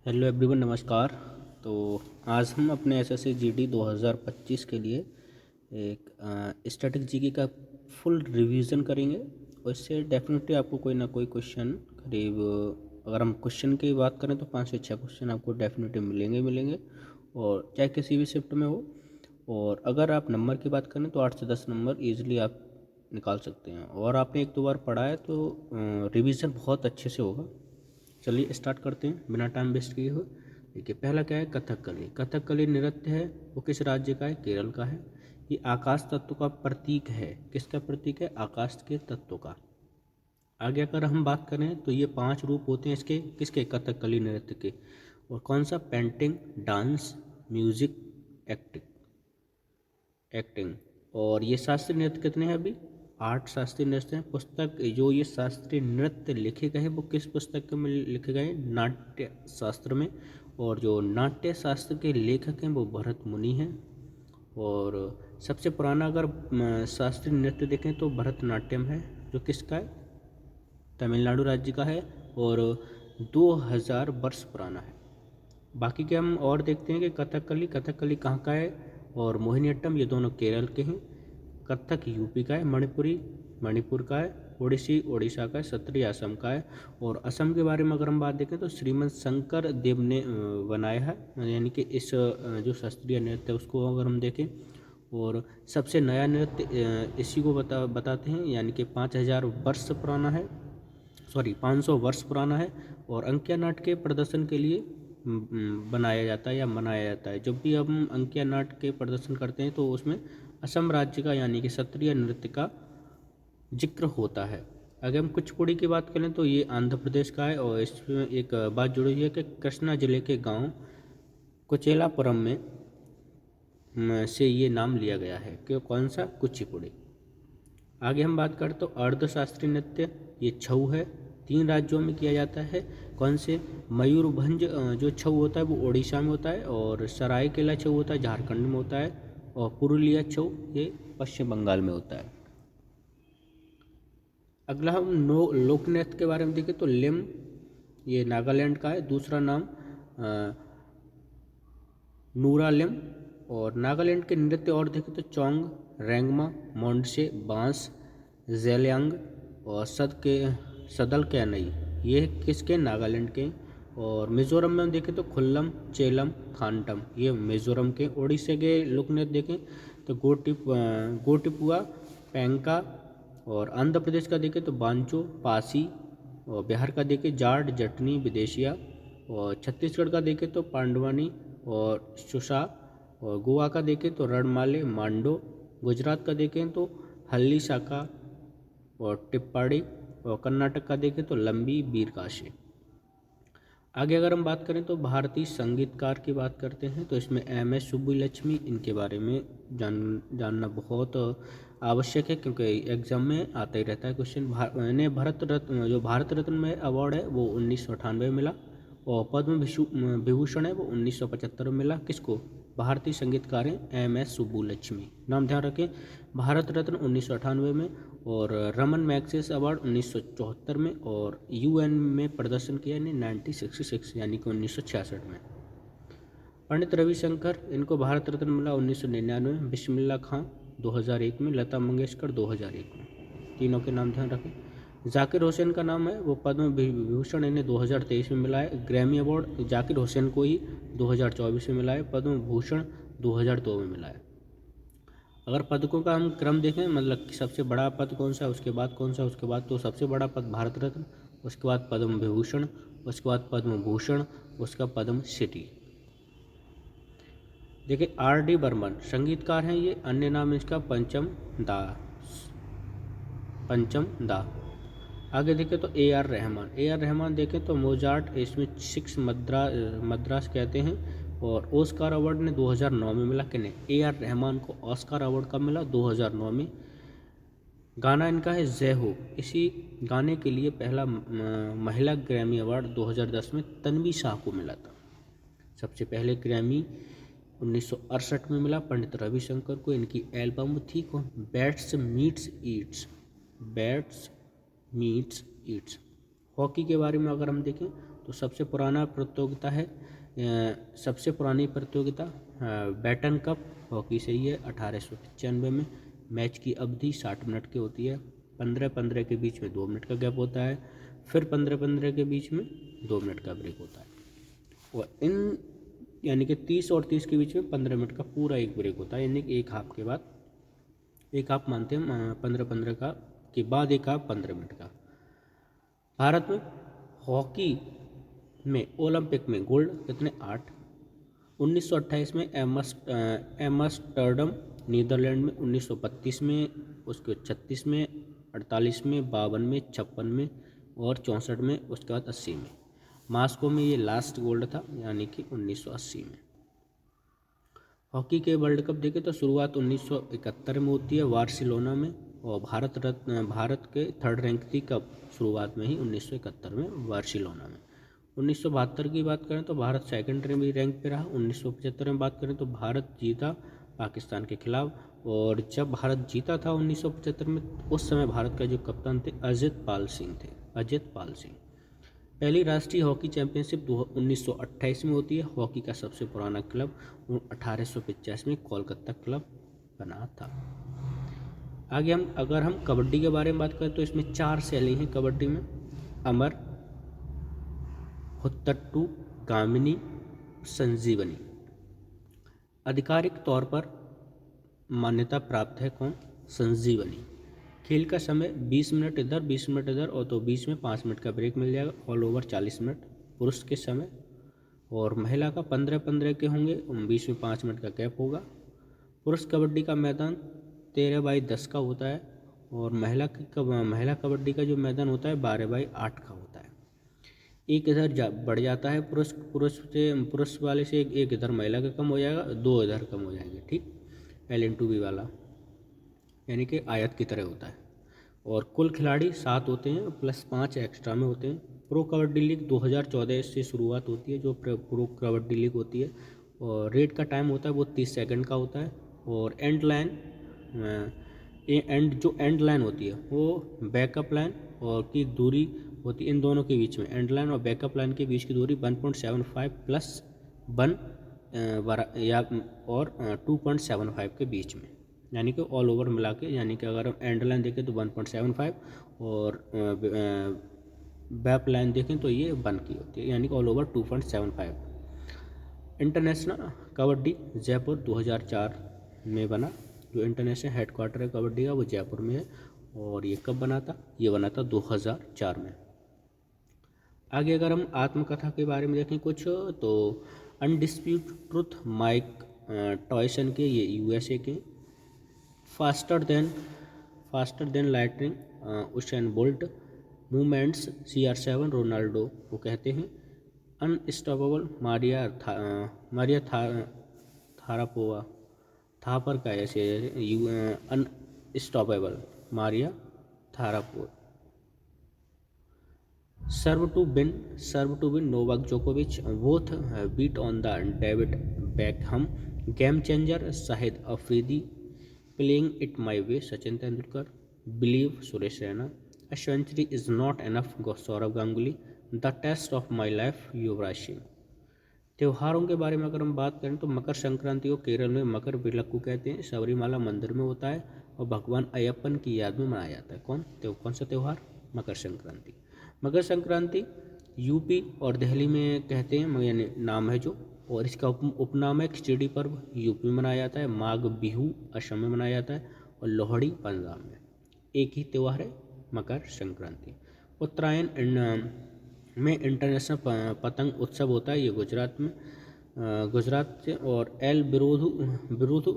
Hello everyone, नमस्कार। तो आज हम अपने एसएससी जीडी 2025 के लिए एक स्टैटिक जीके का फुल रिवीजन करेंगे और इससे डेफिनेटली आपको कोई ना कोई क्वेश्चन करीब, अगर हम क्वेश्चन की बात करें तो 5 से 6 क्वेश्चन आपको डेफिनेटली मिलेंगे और चाहे किसी भी शिफ्ट में हो। और अगर आप नंबर की बात करें तो 8 से 10 नंबर ईजिली आप निकाल सकते हैं और आपने एक दो बार पढ़ा है तो रिवीजन बहुत अच्छे से होगा। चलिए स्टार्ट करते हैं बिना टाइम वेस्ट किए हुए। देखिए, पहला क्या है, कथकली। कथकली नृत्य है वो किस राज्य का है? केरल का है। ये आकाश तत्व का प्रतीक है। किसका प्रतीक है? आकाश के तत्व का। आगे अगर हम बात करें तो ये 5 रूप होते हैं इसके, किसके? कथकली नृत्य के। और कौन सा? Painting, dance, music, acting acting और ये शास्त्रीय नृत्य कितने हैं अभी? 8 शास्त्रीय नृत्य हैं। पुस्तक जो ये शास्त्रीय नृत्य लिखे गए हैं वो किस पुस्तक में लिखे गए हैं? नाट्य शास्त्र में। और जो नाट्य शास्त्र के लेखक हैं वो भरत मुनि हैं। और सबसे पुराना अगर शास्त्रीय नृत्य देखें तो भरतनाट्यम है, जो किसका है? तमिलनाडु राज्य का है और 2000 वर्ष पुराना है। बाकी के हम और देखते हैं कि कथकली, कथकली कहाँ का है? और मोहिनीअट्टम, ये दोनों केरल के हैं। कथक यूपी का है। मणिपुरी मणिपुर का है। ओडिसी ओडिशा का है। सत्रिय असम का है। और असम के बारे में अगर हम बात देखें तो श्रीमंत शंकर देव ने बनाया है, यानी कि इस जो शास्त्रीय नृत्य है उसको अगर हम देखें। और सबसे नया नृत्य इसी को बताते हैं, यानी कि 5000 वर्ष पुराना है, 500 वर्ष पुराना है। और अंकिया नाट के प्रदर्शन के लिए बनाया जाता है या मनाया जाता है। जब भी हम अंकिया नाट के प्रदर्शन करते हैं तो उसमें असम राज्य का यानी कि क्षत्रिय नृत्य का जिक्र होता है। अगर हम कुचिपुड़ी की बात करें तो ये आंध्र प्रदेश का है और इसमें एक बात जुड़ी हुई है कि कृष्णा जिले के गांव कुचेलापुरम में से ये नाम लिया गया है कि कौन सा? कुचिपुड़ी। आगे हम बात करें तो अर्धशास्त्रीय नृत्य, ये छऊ है। 3 राज्यों में किया जाता है। कौन से? मयूरभंज जो छऊ होता है वो उड़ीसा में होता है और सरायकेला छऊ होता है झारखंड में होता है और पुरुलिया छऊ ये पश्चिम बंगाल में होता है। अगला हम लोक नृत्य के बारे में देखें तो लिम, ये नागालैंड का है। दूसरा नाम नूरालिम। और नागालैंड के नृत्य और देखें तो चोंग, रेंगमा, मोंडसे, बांस, जेलियांग और सदल कैनई, ये किसके? नागालैंड के। और मिजोरम में देखें तो खुल्लम, चेलम, थांटम, ये मिजोरम के। उड़ीसा के लोक नृत्य देखें तो गोटिपुआ, पेंका। और आंध्र प्रदेश का देखें तो बांचो, पासी। और बिहार का देखें जाट, जटनी, विदेशिया। और छत्तीसगढ़ का देखें तो पांडवानी और सुसा। और गोवा का देखें तो रणमाले, मांडो। गुजरात का देखें तो हल्ली शाखा और टिप्पाड़ी। और कर्नाटक का देखें तो लंबी, बीरकाशी। आगे अगर हम बात करें तो भारतीय संगीतकार की बात करते हैं तो इसमें एम.एस. सुब्बुलक्ष्मी, इनके बारे में जानना बहुत आवश्यक है क्योंकि एग्जाम में आता ही रहता है क्वेश्चन। इन्हें भारत रत्न में अवार्ड है वो 1998 में मिला और पद्म विभूषण है वो 1975 में मिला। किसको? भारतीय संगीतकार हैं एम.एस. सुब्बुलक्ष्मी, नाम ध्यान रखें। भारत रत्न 1998 में और रमन मैग्सेसे अवार्ड 1974 में और यूएन में प्रदर्शन किया इन्हें 1966 यानी कि 1966 में। पंडित रविशंकर, इनको भारत रत्न मिला 1999 में। बिस्मिल्लाह खां 2001 में। लता मंगेशकर 2001 में। तीनों के नाम ध्यान रखें। जाकिर हुसैन का नाम है वो पद्म विभूषण इन्हें 2023 में मिला है। ग्रैमी अवार्ड जाकिर हुसैन को ही 2024 में मिला है। पद्म भूषण 2002 में मिला है। अगर पदकों का हम क्रम देखें, मतलब कि सबसे बड़ा पद कौन सा, उसके बाद कौन सा, उसके बाद, तो सबसे बड़ा पद भारत रत्न, उसके बाद पद्म विभूषण, उसके बाद पद्म भूषण, उसका पद्म श्री। देखिए, R.D. बर्मन संगीतकार हैं ये, अन्य नाम इसका पंचम दा। आगे देखें तो ए आर रहमान देखें तो मोजार्ट, इसमें 6 मद्रास कहते हैं। और ऑस्कार अवार्ड ने 2009 में मिला। किन्हें? A.R. रहमान को ऑस्कार अवार्ड कब मिला? 2009 में। गाना इनका है जय हो। इसी गाने के लिए पहला महिला ग्रैमी अवार्ड 2010 में तन्वी शाह को मिला था। सबसे पहले ग्रैमी 1968 में मिला पंडित रविशंकर को। इनकी एल्बम थी कौन? Bats meets Yeats. हॉकी के बारे में अगर हम देखें तो सबसे पुराना प्रतियोगिता है सबसे पुरानी प्रतियोगिता बैटन कप हॉकी से ही है 1895 में। मैच की अवधि 60 मिनट की होती है। 15-15 के बीच में 2 मिनट का गैप होता है, फिर 15-15 के बीच में 2 मिनट का ब्रेक होता है, और इन यानी कि 30 और 30 के बीच में 15 मिनट का पूरा एक ब्रेक होता है, यानी कि एक हाफ के बाद एक हाफ मानते हैं 15-15 का के बाद एक हाफ 15 मिनट का। भारत में हॉकी में ओलंपिक में गोल्ड कितने 8। 1928 में एमस्टर्डम नीदरलैंड में, 1932 में, उसके 36 में, 48 में, 52 में, 56 में और 64 में, उसके बाद 80 में। मास्को में ये लास्ट गोल्ड था, यानी कि 1980 में। हॉकी के वर्ल्ड कप देखें तो शुरुआत 1971 में होती है बार्सिलोना में, और भारत के थर्ड रैंक थी कब शुरुआत में ही 1971 में बार्सिलोना में। 1972 की बात करें तो भारत सेकंड रैंक पे रहा। 1975 में बात करें तो भारत जीता पाकिस्तान के खिलाफ, और जब भारत जीता था 1975 में, उस समय भारत का जो कप्तान थे अजित पाल सिंह। पहली राष्ट्रीय हॉकी चैंपियनशिप 1928 में होती है। हॉकी का सबसे पुराना क्लब 1885 में कोलकाता क्लब बना था। आगे अगर हम कबड्डी के बारे में बात करें तो इसमें 4 शैली हैं कबड्डी में: अमर, हुत्तट्टू, गामिनी, संजीवनी। आधिकारिक तौर पर मान्यता प्राप्त है कौन? संजीवनी। खेल का समय 20 मिनट इधर 20 मिनट इधर, और तो बीच में 5 मिनट का ब्रेक मिल जाएगा। ऑल ओवर 40 मिनट पुरुष के समय, और महिला का 15-15 के होंगे, बीच में 5 मिनट का गैप होगा। पुरुष कबड्डी का मैदान 13x10 का होता है, और महिला कबड्डी का जो मैदान होता है 12x8 का होता है। एक इधर बढ़ जाता है पुरुष वाले से एक इधर महिला का कम हो जाएगा, 2 इधर कम हो जाएंगे, ठीक। L/2B वाला यानी कि आयत की तरह होता है। और कुल खिलाड़ी 7 होते हैं, प्लस 5 एक्स्ट्रा में होते हैं। प्रो कबड्डी लीग 2014 से शुरुआत होती है, जो प्रो कबड्डी लीग होती है, और रेड का टाइम होता है वो 30 सेकंड का होता है। और एंड लाइन होती है वो बैकअप लाइन और की दूरी होती है, इन दोनों के बीच में एंड लाइन और बैकअप लाइन के बीच की दूरी 1.75 प्लस 1 या और 2.75 के बीच में, यानी कि ऑल ओवर मिला के, यानी कि अगर हम एंड लाइन देखें तो 1.75 और बैक लाइन देखें तो ये 1 की होती है, यानी कि all over 2.75। International kabaddi Jaipur 2004 में बना। जो इंटरनेशनल हेडक्वार्टर है कबड्डी का वो जयपुर में है, और ये कब बना था? ये बना था 2004 में। आगे अगर हम आत्मकथा के बारे में देखें कुछ, तो अनडिस्प्यूट ट्रुथ माइक टॉयसन के, ये USA के। Faster than lightning Usain bolt. Movements CR7 Ronaldo को कहते हैं। अनस्टॉपेबल मारिया थारापोवा, था पर का ऐसे unstoppable Maria Sharapova. Serve to win Novak जोकोविच, both beat on the David Beckham. Game changer Shahid Afridi. Playing it my way Sachin Tendulkar. Believe Suresh Raina. A century is not enough Sourav Ganguly. The test of my life Yuvraj Singh. त्योहारों के बारे में अगर हम बात करें तो मकर संक्रांति को केरल में मकर विलक्कू कहते हैं, सबरीमाला मंदिर में होता है और भगवान अयप्पन की याद में मनाया जाता है। कौन सा त्यौहार? मकर संक्रांति। मकर संक्रांति यूपी और दिल्ली में कहते हैं, यानी नाम है जो, और इसका उपनाम है खिचड़ी पर्व, यूपी में मनाया जाता है। माघ बिहू असम में मनाया जाता है, और लोहड़ी पंजाब में। एक ही त्यौहार है मकर संक्रांति। उत्तरायण में इंटरनेशनल पतंग उत्सव होता है, ये गुजरात से, और बिरुधु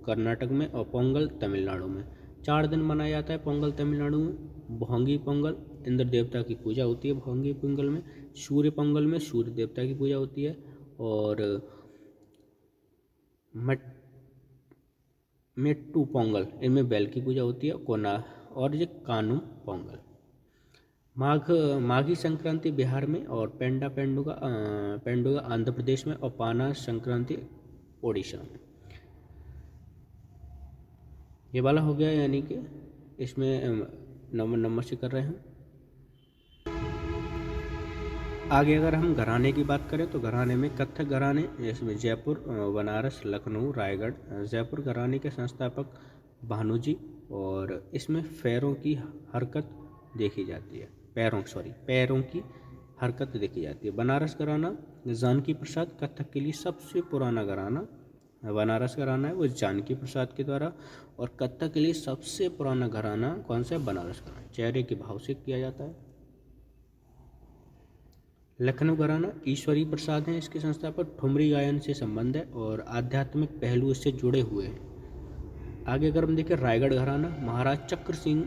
कर्नाटक में, और पोंगल तमिलनाडु में। 4 दिन मनाया जाता है पोंगल तमिलनाडु में। भोंगी पोंगल इंद्र देवता की पूजा होती है भोंगी पोंगल में। सूर्य पोंगल में सूर्य देवता की पूजा होती है, और मेट्टू पोंगल इनमें बैल की पूजा होती है। कोना और ये कानू पोंगल। माघी संक्रांति बिहार में, और पेंडुगा आंध्र प्रदेश में, और पाना संक्रांति ओडिशा में। ये वाला हो गया, यानी कि इसमें नंबर से कर रहे हैं। आगे अगर हम घराने की बात करें तो घराने में कथक घराने, इसमें जयपुर, बनारस, लखनऊ, रायगढ़। जयपुर घराने के संस्थापक भानुजी, और इसमें पैरों की हरकत देखी जाती है, पैरों की हरकत देखी जाती है। बनारस घराना जानकी प्रसाद, कथक के लिए सबसे पुराना घराना बनारस घराना है, वो जानकी प्रसाद के द्वारा। और कथक के लिए सबसे पुराना घराना कौन सा है? बनारस घराना, चेहरे के भाव से किया जाता है। लखनऊ घराना ईश्वरी प्रसाद हैं इसके संस्थापक, ठुमरी गायन से संबंध है और आध्यात्मिक पहलू इससे जुड़े हुए हैं। आगे अगर हम देखें रायगढ़ घराना, महाराज चक्र सिंह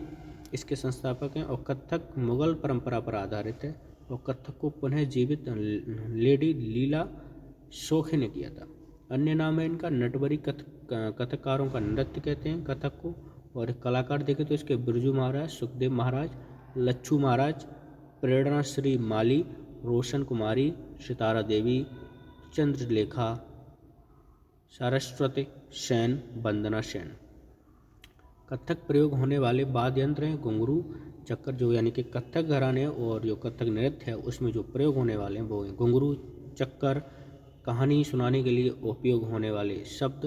इसके संस्थापक हैं और कथक मुगल परंपरा पर आधारित है और कथक को पुनः जीवित लेडी लीला शोखे ने किया था। अन्य नाम है इनका नटवरी, कथककारों का नृत्य कहते हैं कथक को। और कलाकार देखें तो इसके बिरजू महाराज, सुखदेव महाराज, लच्छू महाराज, प्रेरणा श्री माली, रोशन कुमारी, सितारा देवी, चंद्रलेखा, सरस्वती सेन, वंदना सेन। कथक प्रयोग होने वाले वाद्य यंत्र हैं घुंघरू, चक्कर, जो यानी कि कथक घराने और जो कथक नृत्य है उसमें जो प्रयोग होने वाले हैं वो हैं घुंघरू, चक्कर। कहानी सुनाने के लिए उपयोग होने वाले शब्द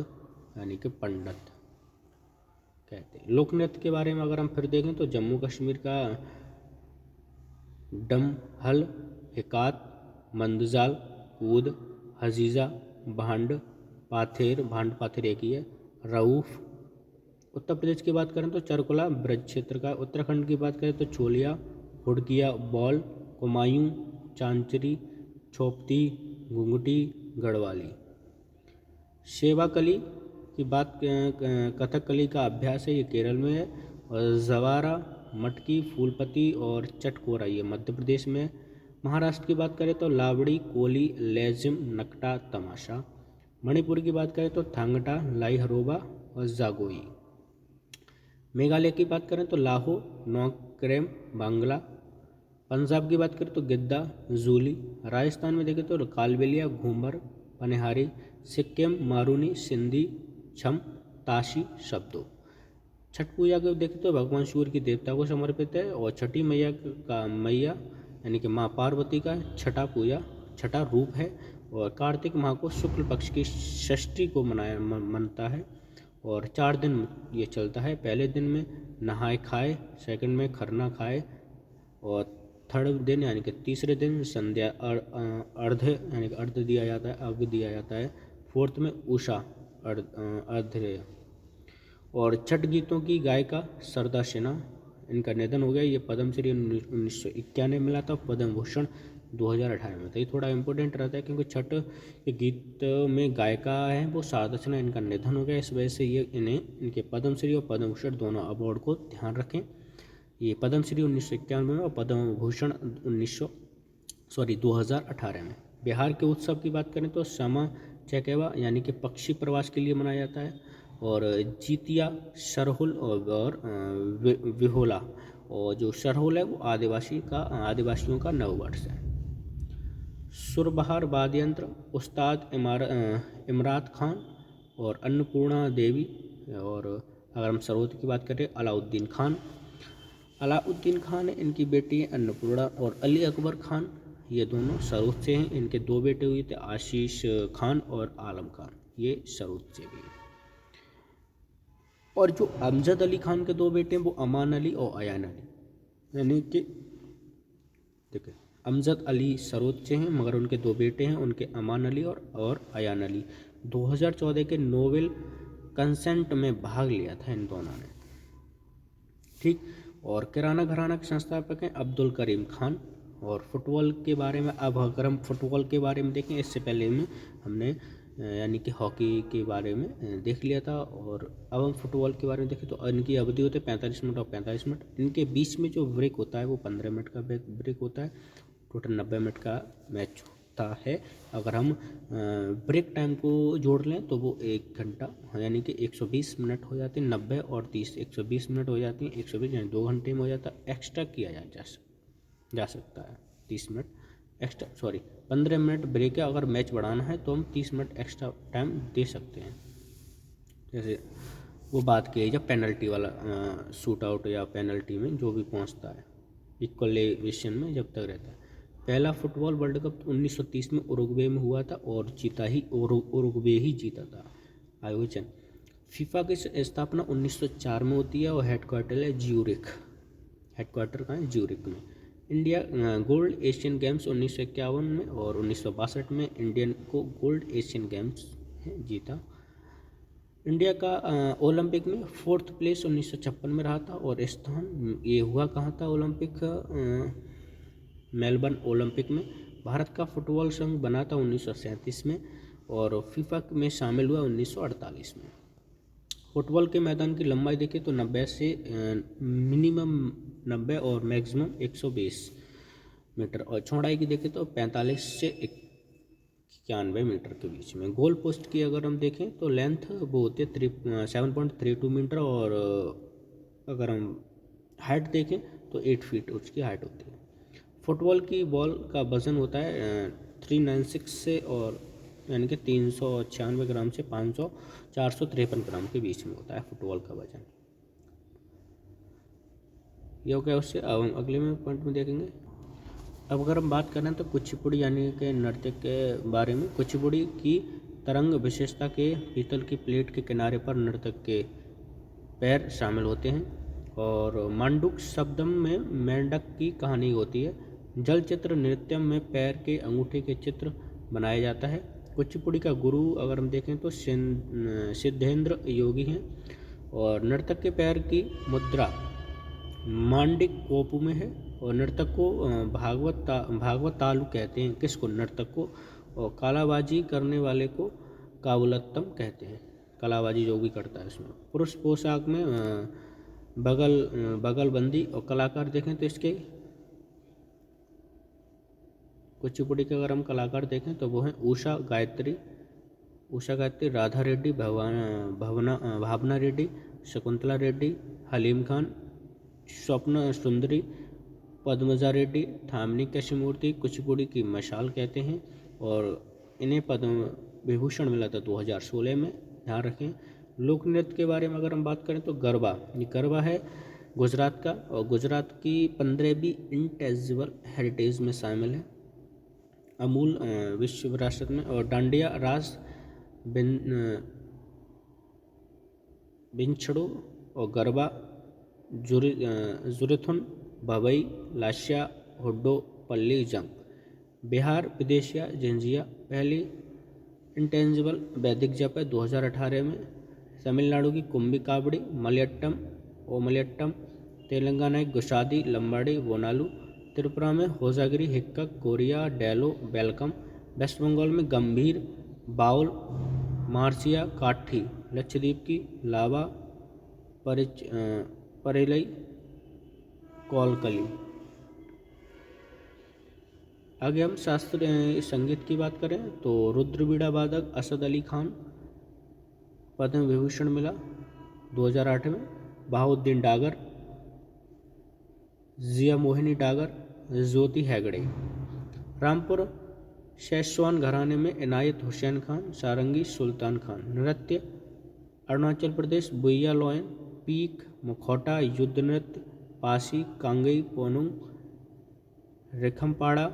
यानी कि पंडित कहते हैं। लोक नृत्य के बारे में अगर हम फिर देखें तो जम्मू कश्मीर का डमहल, हिकात, मंदजाल, कूद, हजीजा, भांड पाथेर एक ही है, रऊफ। उत्तर प्रदेश की बात करें तो चरकुला ब्रज क्षेत्र का। उत्तराखंड की बात करें तो चोलिया, हुड़किया, बौल, कुमायूं, चांचरी, छोपती, घुंघटी, गढ़वाली। सेवाकली की बात कथकली का अभ्यास है, ये केरल में है। और जवारा, मटकी, फूलपति और चटकोरा ये मध्य प्रदेश में। महाराष्ट्र की बात करें तो लावड़ी, कोली, लेजिम, नकटा, तमाशा। मणिपुर की बात करें तो थांगटा, लाई हरोबा और जागोई। मेघालय की बात करें तो लाहो, नौक्रेम, बांग्ला। पंजाब की बात करें तो गिद्दा, जूली। राजस्थान में देखें तो कालबेलिया, घूमर, पनिहारी। सिक्किम मारूनी, सिंधी, छम, ताशी, शब्दों। छठ पूजा को देखें तो भगवान सूर्य की देवता को समर्पित है और छठी मैया यानी कि माँ पार्वती का छठा रूप है। और कार्तिक माह को शुक्ल पक्ष की षष्ठी को मनता है और 4 दिन ये चलता है। पहले दिन में नहाए खाए, सेकंड में खरना खाए और थर्ड दिन यानी कि तीसरे दिन संध्या अर्घ दिया जाता है। फोर्थ में उषा अर्घ्य। और छठ गीतों की गायिका सरदा सिन्हा, इनका निधन हो गया। ये पद्मश्री 1991 में मिला था, पद्म भूषण 2018 में था। ये थोड़ा इम्पोर्टेंट रहता है क्योंकि छठ के गीत में गायिका है वो शारदा सिन्हा, इनका निधन हो गया, इस वजह से ये इनके पद्मश्री और पद्म भूषण दोनों अवार्ड को ध्यान रखें। ये पद्मश्री 1991 में और पद्म भूषण 2018 में। बिहार के उत्सव की बात करें तो समा चकेवा यानी कि पक्षी प्रवास के लिए मनाया जाता है। और जीतिया, सरहुल और विहोला। और जो सरहुल है वो आदिवासियों का नववर्ष है। सुरबहार वाद्य यंत्र उस्ताद इमरात खान और अन्नपूर्णा देवी। और अगर हम सरहद की बात करें अलाउद्दीन खान इनकी बेटी है अन्नपूर्णा। और अली अकबर खान ये दोनों सरहद से हैं, इनके 2 बेटे हुए थे, आशीष खान और आलम खान, ये सरहद से भी। और जो अमजद अली खान के 2 बेटे हैं वो अमान अली और अयान अली, यानी कि देखिए अमजद अली सरहद से हैं मगर उनके 2 बेटे हैं, उनके अमान अली और अयान अली। 2014 के नोबेल कंसेंट में भाग लिया था इन दोनों ने, ठीक। और किराना घराना के संस्थापक हैं अब्दुल करीम खान। और फुटबॉल के बारे में, अब अगर हम फुटबॉल के बारे में देखें, इससे पहले में हमने यानी कि हॉकी के बारे में देख लिया था। और अब हम फुटबॉल के बारे में देखें तो इनकी अवधि होती है 45 मिनट और 45 मिनट। इनके बीच में जो ब्रेक होता है वो 15 मिनट का ब्रेक होता है। टोटल 90 मिनट का मैच होता है। अगर हम ब्रेक टाइम को जोड़ लें तो वो 1 घंटा यानी कि 120 मिनट हो जाते हैं। 90 और 30 120 मिनट हो जाती हैं। 120 यानी 2 घंटे में हो जाता है। एक्स्ट्रा किया जा सकता है 30 मिनट एक्स्ट्रा, 15 मिनट ब्रेक है। अगर मैच बढ़ाना है तो हम 30 मिनट एक्स्ट्रा टाइम दे सकते हैं। जैसे वो बात की है जब पेनल्टी वाला शूट आउट या पेनल्टी में जो भी पहुंचता है इक्वलेशन में जब तक रहता है। पहला फुटबॉल वर्ल्ड कप 1930 में उरुग्वे में हुआ था और जीता ही उरुग्वे ही जीता था आयोजन। फीफा की स्थापना 1904 में होती है और हेडक्वार्टर है ज्यूरिख। हेडक्वार्टर कहाँ है? ज्यूरिख में। इंडिया गोल्ड एशियन गेम्स 1951 में और 1962 में इंडियन को गोल्ड एशियन गेम्स जीता। इंडिया का ओलंपिक में 4th प्लेस 1956 में रहा था और स्थान ये हुआ कहाँ था ओलंपिक? मेलबर्न ओलंपिक में। भारत का फुटबॉल संघ बना था 1937 में और फीफा में शामिल हुआ 1948 में। फुटबॉल के मैदान की लंबाई देखें तो 90 से मिनिमम 90 और मैक्सिमम 120 मीटर और चौड़ाई की देखें तो 45 से 91 मीटर के बीच में। गोल पोस्ट की अगर हम देखें तो लेंथ वो होती है 7.32 मीटर और अगर हम हाइट देखें तो 8 फीट उसकी हाइट होती है। फुटबॉल की बॉल का वज़न होता है 396 से और यानी कि 396 ग्राम से 453 ग्राम के बीच में होता है फुटबॉल का वजन। ये हो गया उससे। अब हम अगले में पॉइंट में देखेंगे। अब अगर हम बात करें तो कुचिपुड़ी यानी कि नृत्य के बारे में। कुचिपुड़ी की तरंग विशेषता के पीतल की प्लेट के किनारे पर नर्तक के पैर शामिल होते हैं और मांडुक शब्दम में मेंढक की कहानी होती है। जल चित्र नृत्यम में पैर के अंगूठे के चित्र बनाया जाता है। कुचिपुड़ी का गुरु अगर हम देखें तो सिद्धेंद्र योगी हैं और नर्तक के पैर की मुद्रा मांडिक कोपु में है और नर्तक को भागवत तालु कहते हैं। किसको? नर्तक को। और कलाबाजी करने वाले को काबुलत्तम कहते हैं। कलाबाजी जो भी करता है इसमें। पुरुष पोशाक में बगलबंदी और कलाकार देखें तो इसके कुचिपुड़ी के अगर हम कलाकार देखें तो वो हैं उषा गायत्री, राधा रेड्डी, भावना रेड्डी, शकुंतला रेड्डी, हलीम खान, स्वप्न सुंदरी, पद्मजा रेड्डी, थामिनी कृष्णमूर्ति। कुचिपुड़ी की मशाल कहते हैं और इन्हें पद्म विभूषण मिला था 2016 में, ध्यान रखें। लोक नृत्य के बारे में अगर हम बात करें तो गरबा, ये गरबा है गुजरात का और गुजरात की 15वीं इंटेलेक्चुअल हेरिटेज में शामिल है, अमूल विश्व विरासत में। और डांडिया रास बिंछड़ो और गरबा जुरिथुन, भवई, लास्या, हुड्डो, पल्ली, जंग। बिहार विदेशिया जिंजिया पहली इंटेंजिबल वैदिक जप है 2018 में। तमिलनाडु की कुम्भी कावड़ी, मलयट्टम, तेलंगाना की गुशादी, लंबाड़ी, बोनालू, त्रिपुरा में होजागिरी, हिक्कक, कोरिया, डेलो, वेलकम, वेस्ट बंगाल में गंभीर, बाउल, मार्सिया, काठी, लक्षद्वीप की लावा, परेलई, कोलकली। आगे हम शास्त्रीय संगीत की बात करें तो रुद्रवीणा वादक असद अली खान पद्म विभूषण मिला 2008 में। बहाउद्दीन डागर, जिया मोहिनी डागर, ज्योति हेगड़े। रामपुर शेषवान घराने में इनायत हुसैन खान, सारंगी सुल्तान खान। नृत्य अरुणाचल प्रदेश बुइया लोयन, पीक, मुखौटा, युद्ध नृत्य, पासी, कांगई, पोनुंग, रेखमपाड़ा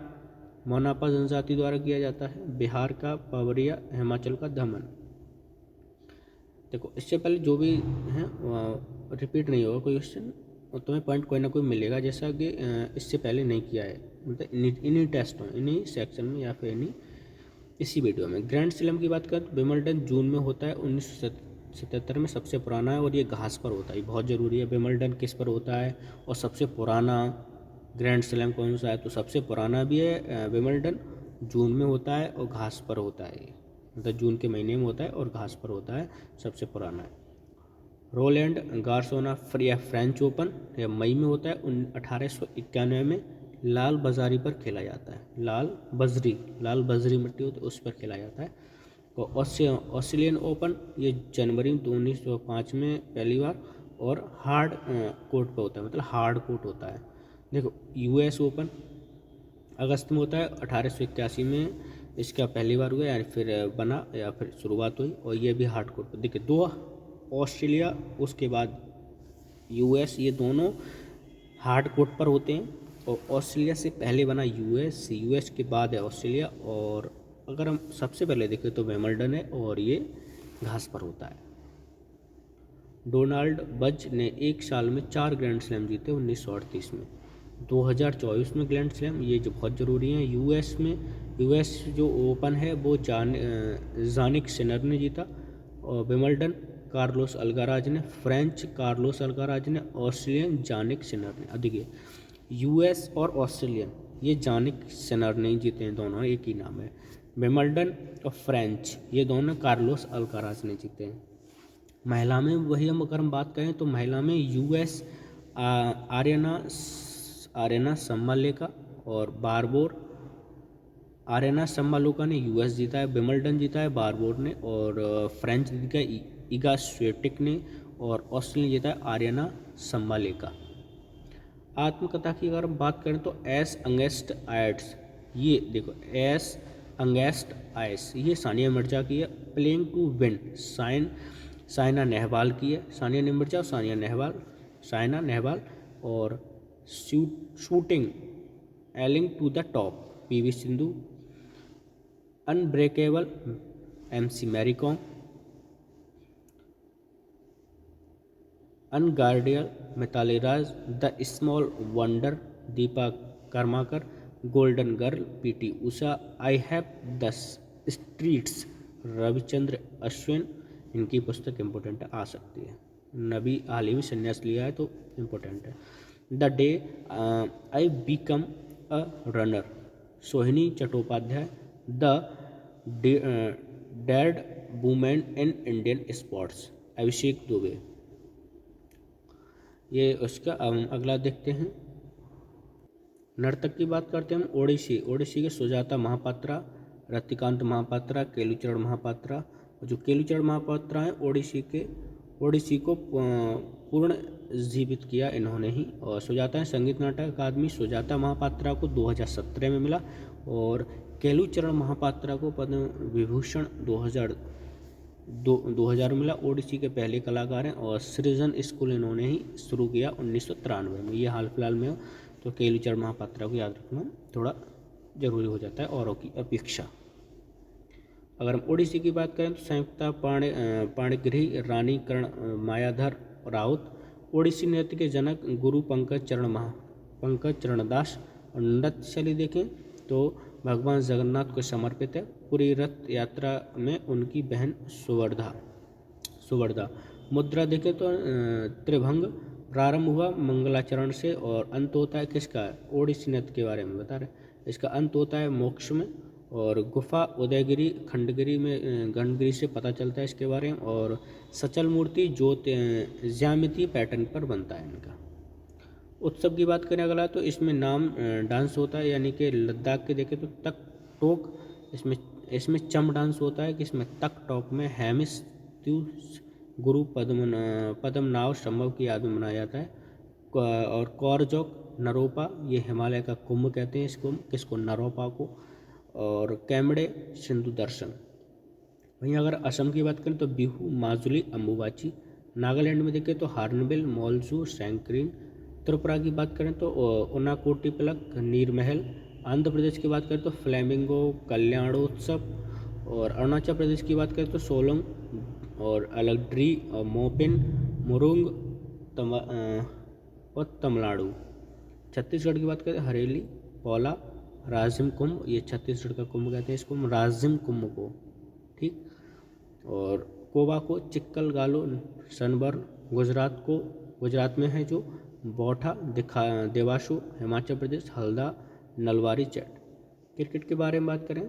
मोनापा जनजाति द्वारा किया जाता है। बिहार का पवरिया, हिमाचल का धमन। देखो इससे पहले जो भी हैं रिपीट नहीं होगा कोई क्वेश्चन और तुम्हें पॉइंट कोई ना कोई मिलेगा, जैसा कि इससे पहले नहीं किया है, मतलब इन्हीं टेस्ट में, इन्हीं सेक्शन में या फिर इसी वीडियो में। ग्रैंड स्लैम की बात करें तो विंबलडन जून में होता है 1977 में, सबसे पुराना है और ये घास पर होता है, ये बहुत ज़रूरी है। विंबलडन किस पर होता है और सबसे पुराना ग्रैंड स्लैम कौन सा है? तो सबसे पुराना भी है विंबलडन, जून में होता है और घास पर होता है, मतलब जून के महीने में होता है और घास पर होता है, सबसे पुराना है। रोलैंड गार्सोना फ्रेंच ओपन यह मई में होता है 1891 में, लाल बाजारी पर खेला जाता है। लाल बजरी मिट्टी होती है उस पर खेला जाता है। और ऑस्ट्रेलियन ओपन ये जनवरी 1905 में पहली बार और हार्ड कोर्ट पर होता है, मतलब हार्ड कोर्ट होता है। देखो यूएस ओपन अगस्त में होता है 1881 में, इसका पहली बार हुआ या फिर बना या फिर शुरुआत हुई और ये भी हार्ड कोर्ट पर। देखिए दो ऑस्ट्रेलिया उसके बाद यूएस, ये दोनों हार्ड कोर्ट पर होते हैं और ऑस्ट्रेलिया से पहले बना यूएस के बाद है ऑस्ट्रेलिया। और अगर हम सबसे पहले देखें तो विंबलडन है और ये घास पर होता है। डोनाल्ड बज ने एक साल में 4 ग्रैंड स्लैम जीते 1938 में। 2024 में ग्रैंड स्लैम, ये जो बहुत ज़रूरी है। यूएस जो ओपन है वो जानिक सिनर ने जीता। और विंबलडन कार्लोस अल्काराज ने, फ्रेंच कार्लोस अल्काराज ने, ऑस्ट्रेलियन जानिक सिनर ने। अधिक यूएस और ऑस्ट्रेलियन ये जानिक सिनर नहीं जीते हैं, दोनों एक ही नाम है। विंबलडन और फ्रेंच ये दोनों कार्लोस अल्काराज ने जीते हैं। महिला में वही अगर हम बात करें तो महिला में यूएस आर्यना सम्मालेका और बारबोर। आर्यना सम्मालोका ने यूएस जीता है, विंबलडन जीता है बारबोर ने, और फ्रेंच जीता है इगा स्विएटेक ने, और ऑस्ट्रेलिया जीता है आर्यना सम्मालेका। आत्मकथा की अगर हम बात करें तो एस अंगेस्ट आयट्स, ये देखो एस अंगेस्ट आइस, ये सानिया मिर्जा की है। Playing to win Saina Nehwal की है। सानिया मिर्जा और साइना नेहवाल। और shuttling to the top PV Sindhu. Unbreakable MC Mary Kom. Unguarded Mithali Raj. The small wonder Dipa Karmakar. Golden girl PT Usha. I have the streets Ravichandra Ashwin. इनकी पुस्तक इम्पोर्टेंट है, आ सकती है। नबी हाल ही में संन्यास लिया है तो इम्पोर्टेंट है। The day I become a runner Sohini Chattopadhyay. The dead women in Indian sports Abhishek Dubey. ये उसका अगला देखते हैं। नर्तक की बात करते हैं हम। ओडिसी के सुजाता महापात्रा, रतिकांत महापात्रा, केलुचरण महापात्रा। जो केलुचरण महापात्रा हैं ओडिसी को पूर्ण जीवित किया इन्होंने ही। और सुजाता है संगीत नाटक अकादमी सुजाता महापात्रा को 2017 में मिला, और केलुचरण महापात्रा को पद्म विभूषण 2000 में मिला। ओडिसी के पहले कलाकार हैं, और सृजन स्कूल इन्होंने ही शुरू किया 1993 में। ये हाल फिलहाल में हो, तो केलुचरण महापात्रा को याद रखना थोड़ा जरूरी हो जाता है औरों की अपेक्षा। अगर हम ओडिसी की बात करें तो संयुक्ता पाणिग्रही, रानी कर्ण मायाधर राउत। ओडिसी नृत्य के जनक गुरु पंकज चरण दास। और नृत्य शैली देखें तो भगवान जगन्नाथ को समर्पित है। पूरी रथ यात्रा में उनकी बहन सुवर्धा। मुद्रा देखें तो त्रिभंग। प्रारंभ हुआ मंगलाचरण से और अंत होता है किसका, ओडिसी नृत्य के बारे में बता रहे। इसका अंत होता है मोक्ष में। और गुफा उदयगिरी खंडगिरी में गंडगिरी से पता चलता है इसके बारे में। और सचल मूर्ति जो ज्यामितीय पैटर्न पर बनता है इनका। उत्सव की बात करें अगला तो इसमें नाम डांस होता है, यानी कि लद्दाख के देखें तो तक टोक, इसमें चम डांस होता है कि इसमें तक टोक में हेमिस गुरु पद्मनाभ संभव की याद में मनाया जाता है। और कौरजोक नरोपा, ये हिमालय का कुंभ कहते हैं इसको, किसको, नरोपा को। और कैमड़े सिंधु दर्शन। वहीं अगर असम की बात करें तो बिहू, माजुली, अम्बुबाची। नागालैंड में देखें तो हार्नबिल, मौलजू, सैंक्रीन। त्रिपुरा की बात करें तो उनाकोटी पलक, नीरमहल। आंध्र प्रदेश की बात करें तो फ्लैमिंगो, कल्याणोत्सव। और अरुणाचल प्रदेश की बात करें तो सोलंग और अलगड्री और मोपिन, मुरुंग और तमिलनाडु। छत्तीसगढ़ की बात करें हरेली, पौला, राजिम कुंभ, ये छत्तीसगढ़ का कुंभ कहते हैं इसको, राजिम कुंभ को, ठीक। और कोबा को चिक्कल गालो, सनबर्न। गुजरात में है जो बौठा, देवाशु। हिमाचल प्रदेश हल्दा, नलवारी चैट। क्रिकेट के बारे में बात करें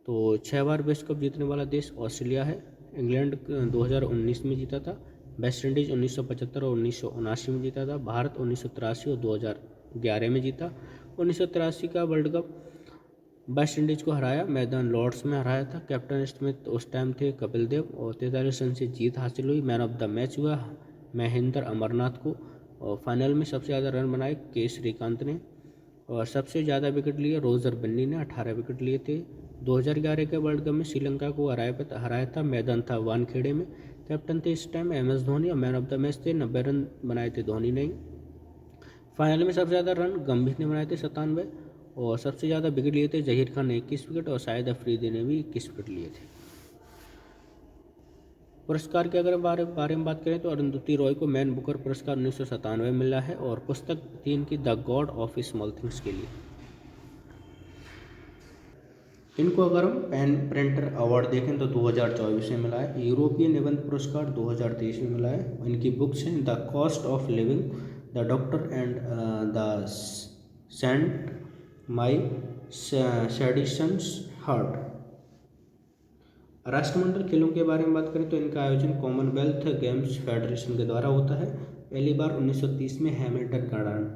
तो 6 बार विश्व कप जीतने वाला देश ऑस्ट्रेलिया है। इंग्लैंड 2019 में जीता था। वेस्ट इंडीज़ 1975 और 1979 में जीता था। भारत 1983 और 2011 में जीता। 1983 का वर्ल्ड कप वेस्ट इंडीज़ को हराया, मैदान लॉर्ड्स में हराया था। कैप्टन स्मिथ उस टाइम थे कपिल देव, और 43 रन से जीत हासिल हुई। मैन ऑफ द मैच हुआ महेंद्र अमरनाथ को, और फाइनल में सबसे ज़्यादा रन बनाए के श्रीकांत ने, और सबसे ज़्यादा विकेट लिए रोजर बिन्नी ने, 18 विकेट लिए थे। 2011 के वर्ल्ड कप में श्रीलंका को हराया था, मैदान था वानखेड़े में। कैप्टन थे इस टाइम MS धोनी, और मैन ऑफ द मैच थे, 90 रन बनाए थे धोनी ने। फाइनल में सबसे ज़्यादा रन गंभीर ने बनाए थे 97, और सबसे ज़्यादा विकेट लिए थे जहीर खान ने 21 विकेट, और शाहिद अफरीदी ने भी 21 विकेट लिए थे। पुरस्कार के अगर बारे में बात करें तो अरुंधति रॉय को मैन बुकर पुरस्कार 1997 मिला है, और पुस्तक थी इनकी the God of small things के लिए। इनको अगर हम पेन प्रिंटर अवार्ड देखें तो 2024 में मिला है। यूरोपियन निबंध पुरस्कार 2023 में मिला है। इनकी बुक्स हैं the cost of living, the doctor and the saint my seditious heart. राष्ट्रमंडल खेलों के बारे में बात करें तो इनका आयोजन कॉमनवेल्थ गेम्स फेडरेशन के द्वारा होता है। पहली बार 1930 में हैमिल्टन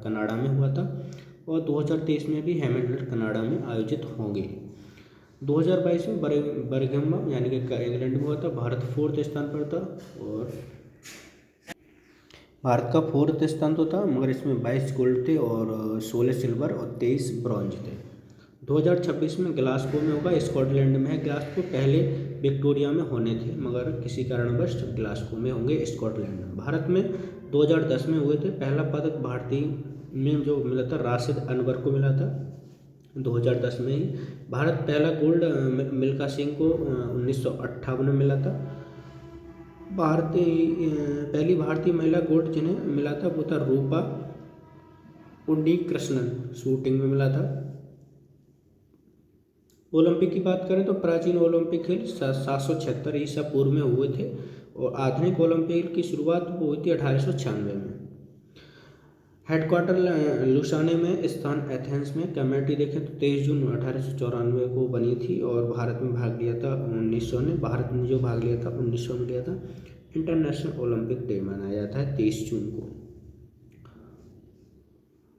कनाडा में हुआ था, और 2023 में भी हैमिल्टन कनाडा में आयोजित होंगे। 2022 में बर्मिंघम यानी कि इंग्लैंड में हुआ था। भारत 4th स्थान पर था, और भारत का 4th स्थान तो था, मगर इसमें 22 गोल्ड थे और 16 सिल्वर और 23 ब्रॉन्ज थे। 2026 में ग्लासगो में होगा, स्कॉटलैंड में है ग्लासगो। पहले विक्टोरिया में होने थे, मगर किसी कारणवश ग्लासगो में होंगे, स्कॉटलैंड में। भारत में 2010 में हुए थे। पहला पदक भारतीय में जो मिला था राशिद अनवर को मिला था 2010 में ही। भारत पहला गोल्ड मिल्खा सिंह को 1958 में मिला था। पहली भारतीय महिला गोल्ड जिन्हें मिला था वो था रूपा उन्नीकृष्णन, शूटिंग में मिला था। ओलंपिक की बात करें तो प्राचीन ओलंपिक खेल 776 ईसा पूर्व में हुए थे, और आधुनिक ओलंपिक की शुरुआत हुई थी 1896 में। हेडक्वार्टर लुसाने में, स्थान एथेंस में। कमेटी देखें तो 23 जून 1894 को बनी थी, और भारत में भाग लिया था 1900 ने। भारत ने जो भाग लिया था 1900 में लिया था। इंटरनेशनल ओलंपिक डे मनाया जाता है 23 जून को।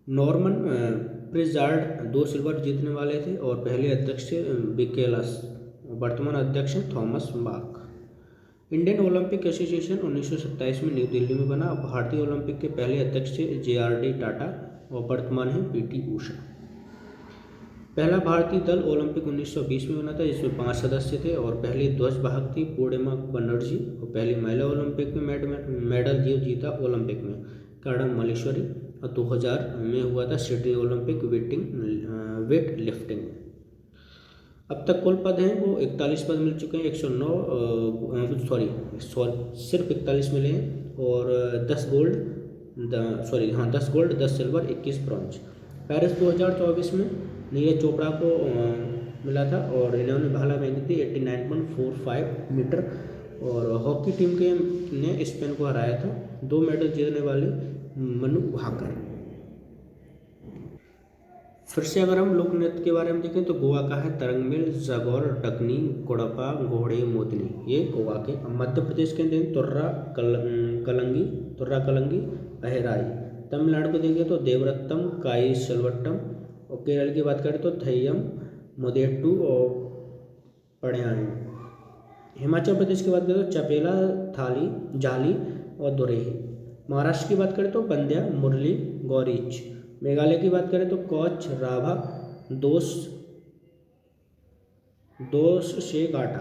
नॉर्मन प्रिजार्ड 2 सिल्वर जीतने वाले थे, और पहले अध्यक्ष बिकेलस, वर्तमान अध्यक्ष हैं Thomas Bach. Indian Olympic association 1927 में न्यू दिल्ली में बना। भारतीय ओलंपिक के पहले अध्यक्ष JRD टाटा, और वर्तमान है PT उषा। पहला भारतीय दल ओलंपिक 1920 में बना था, जिसमें 5 सदस्य थे, और पहली ध्वज वाहक थी पूर्णिमा बनर्जी, और पहली महिला ओलंपिक में मेडल जीता ओलंपिक में कर्णम मल्लेश्वरी, और 2000 में हुआ था सिडनी ओलंपिक वेट लिफ्टिंग में। अब तक कुल पद हैं वो 41 पद मिल चुके हैं। 109 सिर्फ 41 मिले हैं, और 10 गोल्ड 10 सिल्वर 21 ब्रॉन्ज। पेरिस 2024 में नीरज चोपड़ा को मिला था, और इन्होंने भाला फेंकी थी 89.45 मीटर, और हॉकी टीम ने स्पेन को हराया था। 2 मेडल जीतने वाले मनु भाकर। फिर से अगर हम लोक नृत्य के बारे में देखें तो गोवा का है तरंगमेल, जागौर, डकनी, कोड़पा, घोड़े, मोदनी, ये गोवा के। मध्य प्रदेश के दिन तुर्रा कलंगी, अहराई। तमिलनाडु को देखें तो देवरत्तम, काई सलवट्टम, और केरल की बात करें तो थय्यम, मुदेट्टू और पड़यानी। हिमाचल प्रदेश की बात करें तो चपेला, थाली, जाली और दुरेही। महाराष्ट्र की बात करें तो बंद्या, मुरली, गौरीच। मेघालय की बात करें तो कौच, राभा, दोस से गाटा।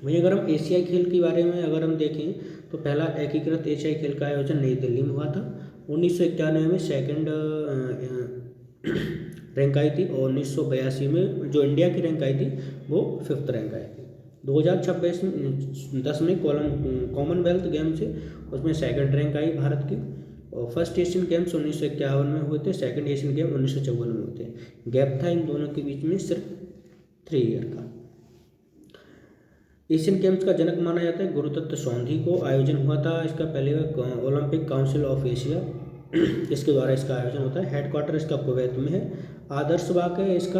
वहीं अगर हम एशियाई खेल के बारे में अगर हम देखें तो पहला एकीकृत एशियाई खेल का आयोजन नई दिल्ली में हुआ था। 1991 में सेकंड रैंक आई थी, और 1982 में जो इंडिया की रैंक आई थी वो 5th रैंक आई थी। 2010 में कॉमनवेल्थ गेम्स है, उसमें सेकंड रैंक आई भारत की। और फर्स्ट एशियन गेम्स 1951 में हुए थे, सेकंड एशियन गेम 1954 में हुए थे। गैप था इन दोनों के बीच में सिर्फ 3 ईयर का। एशियन गेम्स का जनक माना जाता है गुरुदत्त सौंधी को। आयोजन हुआ था इसका पहले ओलंपिक काउंसिल ऑफ एशिया, इसके द्वारा इसका आयोजन होता है। हेडक्वार्टर इसका कुवैत में है। आदर्श वाक्य है इसका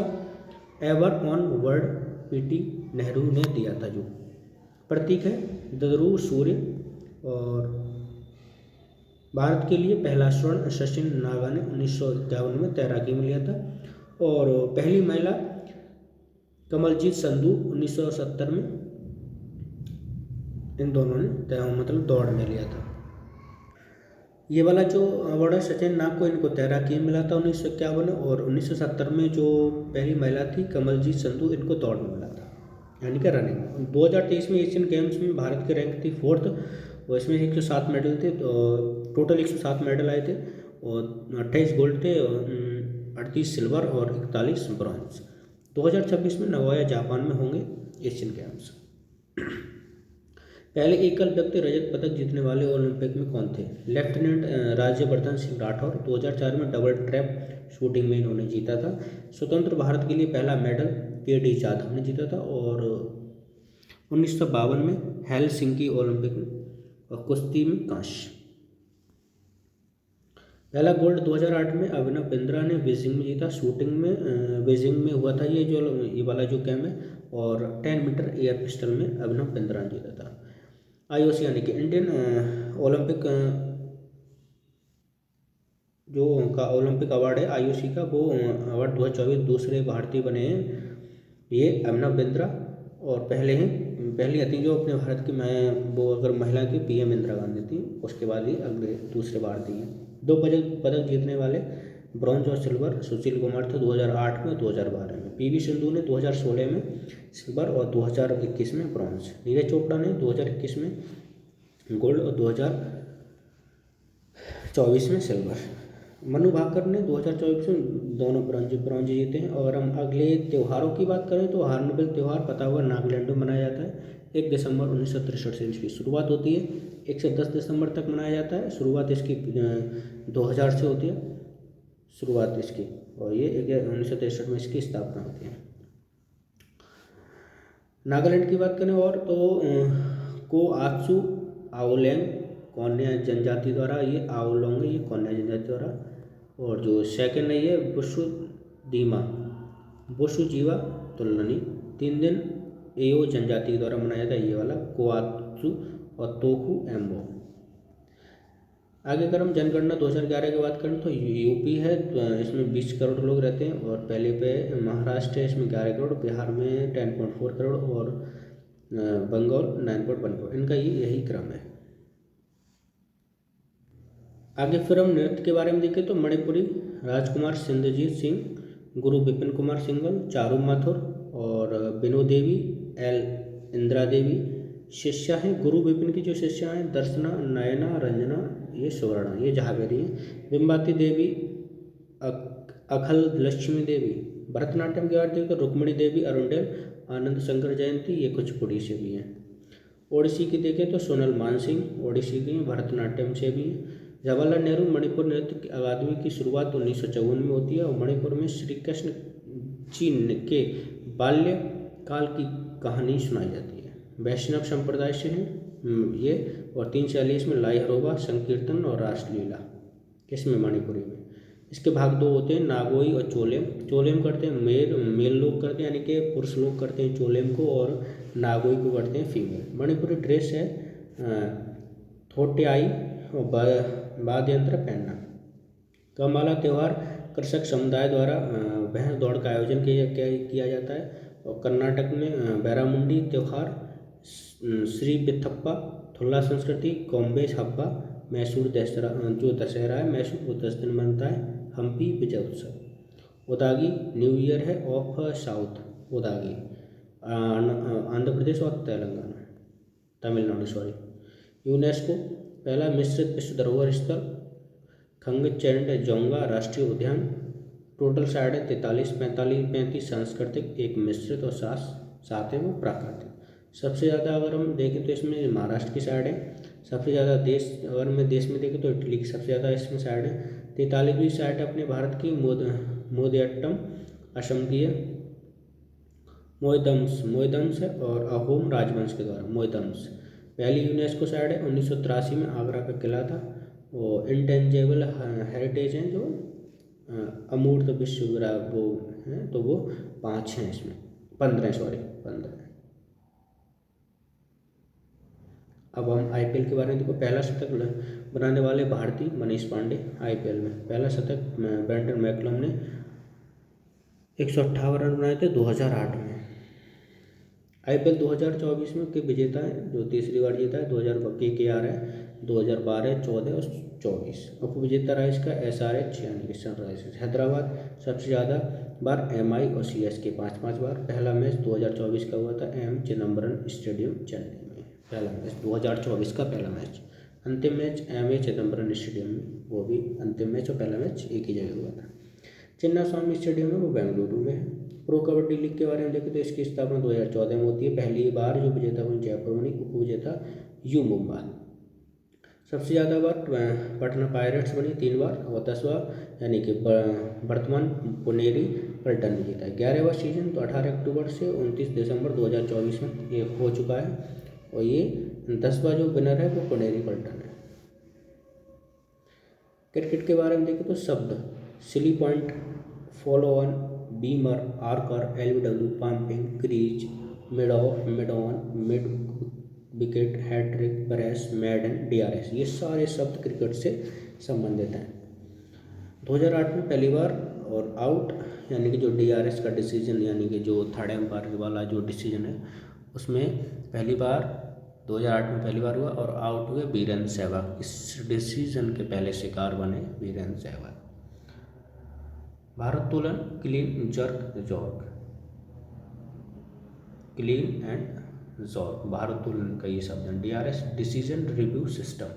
ever on world PT Nehru ने दिया था। जो प्रतीक है ध्रुव सूर्य, और भारत के लिए पहला स्वर्ण सचिन नागा ने 1951 में तैराकी में लिया था, और पहली महिला कमलजीत संधू 1970 में इन दोनों ने दौड़ में लिया था। ये वाला जो अवार्ड है सचिन नाग को इनको तैराकी में मिला था 1951 में, और 1970 में जो पहली महिला थी कमलजीत संधू इनको दौड़ में मिला था, यानी कि रनिंग। 2023 में एशियन गेम्स में भारत की रैंक थी 4th, और इसमें 107 मेडल थे, तो टोटल 107 मेडल आए थे, और 28 गोल्ड थे, 38 सिल्वर और 41 ब्रॉन्ज। 2026 में नगोया जापान में होंगे एशियन गेम्स। पहले एकल व्यक्ति रजत पदक जीतने वाले ओलंपिक में कौन थे? लेफ्टिनेंट राज्यवर्धन सिंह राठौर। 2004 में डबल ट्रैप शूटिंग में इन्होंने जीता था। स्वतंत्र भारत के लिए पहला मेडल के.डी. जाधव ने जीता था। और 1952 में हेलसिंकी ओलंपिक में और कुश्ती में कांस्य। पहला गोल्ड 2008 में अभिनव बिंद्रा ने बीजिंग में जीता। शूटिंग में बीजिंग में हुआ था ये वाला जो गेम है। और 10 मीटर एयर पिस्टल में अभिनव बिंद्रा ने जीता था। IOC यानी कि इंडियन ओलंपिक जो उनका ओलंपिक अवार्ड है IOC का, वो अवार्ड 2024 दूसरे भारतीय बने हैं ये अभिनव बिंद्रा। और पहली थी जो अपने भारत की वो अगर महिला थी PM इंदिरा गांधी थी। उसके बाद ही अगले दूसरे भारतीय हैं। 2 पदक जीतने वाले ब्रॉन्ज और सिल्वर सुशील कुमार थे 2008 में और 2012 में। PV सिंधु ने 2016 में सिल्वर और 2021 में ब्रॉन्ज। नीरज चोपड़ा ने 2021 में गोल्ड और 2024 में सिल्वर। मनु भाकर ने 2024 में दोनों ब्रॉन्ज जीते हैं। और हम अगले त्योहारों की बात करें तो हार्नबिल त्यौहार पता हुआ नागालैंड में मनाया जाता है। 1 दिसंबर 1963 से इसकी शुरुआत होती है। 1 से 10 दिसंबर तक मनाया जाता है। शुरुआत इसकी 2000 से होती है शुरुआत इसकी। और ये 1963 में इसकी स्थापना होती है। नागालैंड की बात करें और तो कोआत्सू आओलेंग कोन्या जनजाति द्वारा, ये आओलोंग है, ये कोन्या जनजाति द्वारा। और जो सेकंड है ये बुशुजीवा तुलनी 3 दिन एओ जनजाति के द्वारा मनाया जाता है ये वाला कोआत्सू और तोकू एम्बो। आगे अगर हम जनगणना 2011 की बात करें तो यूपी है, तो इसमें 20 करोड़ लोग रहते हैं। और पहले पे महाराष्ट्र है, इसमें 11 करोड़, बिहार में 10.4 करोड़ और बंगाल 9.1 करोड़। इनका यही क्रम है। आगे फिर हम नृत्य के बारे में देखें तो मणिपुरी राजकुमार सिंधजीत सिंह, गुरु विपिन कुमार सिंगल, चारू माथुर और बिनो देवी, एल इंदिरा देवी शिष्या हैं। गुरु विपिन की जो शिष्या हैं दर्शना, नयना, रंजना, ये सुवर्णा, ये झावेरी हैं। बिम्बाती देवी, अखल लक्ष्मी देवी। भरतनाट्यम की बात करें तो रुक्मिणी देवी, अरुंडेल, आनंद शंकर जयंती, ये कुचिपुड़ी से भी हैं। ओडिसी की देखें तो सोनल मानसिंह ओडिसी की, भरतनाट्यम से भी हैं। जवाहरलाल नेहरू मणिपुर नृत्य अकादमी की शुरुआत 1954 में होती है। और मणिपुर में श्री कृष्ण जी के बाल्य काल की कहानी सुनाई जाती है। वैष्णव संप्रदाय से हैं ये। और 340 में लाई हरोबा, संकीर्तन और रासलीला किसमें? मणिपुरी में। इसके भाग 2 होते हैं, नागोई और चोलेम। चोलेम करते हैं मेल लोग करते हैं, यानी कि पुरुष लोग करते हैं चोलेम को, और नागोई को करते हैं फीमेल। मणिपुरी ड्रेस है थोटियाई और वाद्य यंत्र पहनना। कमाला त्यौहार कृषक समुदाय द्वारा भैंस दौड़ का आयोजन किया जाता है। और कर्नाटक में बैरामुंडी त्यौहार, श्री बिथप्पा, थुल्ला संस्कृति, कोम्बेस हब्बा, मैसूर दशहरा, जो दशहरा है मैसूर वो 10 दिन बनता है। हम्पी विजय उत्सव। उदागी न्यू ईयर है ऑफ साउथ, उदागी आंध्र प्रदेश और तमिलनाडु। यूनेस्को पहला मिश्रित विश्व धरोहर स्थल खंगचेंडजोंगा राष्ट्रीय उद्यान। टोटल साइड है 35 सांस्कृतिक, 1 मिश्रित और 7 है वो प्राकृतिक। सबसे ज़्यादा अगर हम देखें तो इसमें महाराष्ट्र की साइड है। सबसे ज़्यादा अगर मैं देश में देखें तो इटली की सबसे ज़्यादा इसमें साइड है। 43वीं साइड अपने भारत की मोदियाट्टम असम की है। मोइदम्स है और अहोम राजवंश के द्वारा मोइदम्स। पहली यूनेस्को साइड है 1983 में आगरा का किला था। और इंटेंजेबल हेरिटेज हैं जो अमूर्त विश्व वो हैं तो वो 5 हैं, इसमें 15। अब हम IPL के बारे में देखो। पहला शतक बनाने वाले भारतीय मनीष पांडे IPL में। पहला शतक ब्रेंडन मैकलम ने 158 रन बनाए थे 2008 में। IPL 2024 में के विजेता है जो तीसरी बार जीता है 2000 KKR है 2012, 14 और 24। उप विजेता रहा इसका SRH यानी कि सनराइजर्स हैदराबाद। सबसे ज़्यादा बार MI और CSK 5-5 बार। पहला मैच 2024 का हुआ था M चिदम्बरम स्टेडियम चेन्नई में। पहला मैच 2024 का पहला मैच अंतिम मैच एमए चिदम्बरम स्टेडियम में, वो भी अंतिम मैच और पहला मैच एक ही जगह हुआ था। चिन्ना स्वामी स्टेडियम है वो बेंगलुरु में है। प्रो कबड्डी लीग के बारे में देखें तो इसकी स्थापना 2014 में होती है। पहली बार जो विजेता हुई जयपुर बनी, उप विजेता यू मुंबा। सबसे ज़्यादा बार पटना पायरेट्स बनी 3 बार, और 10वां यानी कि वर्तमान पुनेरी पलटन ने जीता है। 11वां सीजन तो 18 अक्टूबर से 29 दिसंबर 2024 में ये हो चुका है, और ये 10वां जो विनर है वो पुनेरी पलटन है। क्रिकेट के बारे में देखें तो शब्द silly point, follow on, beamer, archer, LBW, pumping, crease, mid off, mid on, mid wicket, hat trick, brace, maiden, DRS, ये सारे शब्द क्रिकेट से संबंधित हैं। 2008 में पहली बार और आउट यानी कि जो डीआरएस का डिसीजन यानी कि जो थर्ड एम्पायर वाला जो डिसीजन है उसमें पहली बार 2008 में पहली बार हुआ, और आउट हुए वीरेंद्र सहवाग। इस डिसीजन के पहले शिकार बने वीरेंद्र सहवाग। भारोत्तोलन clean jerk jerk, clean and jerk भारोत्तोलन का ये शब्द है। DRS decision review system,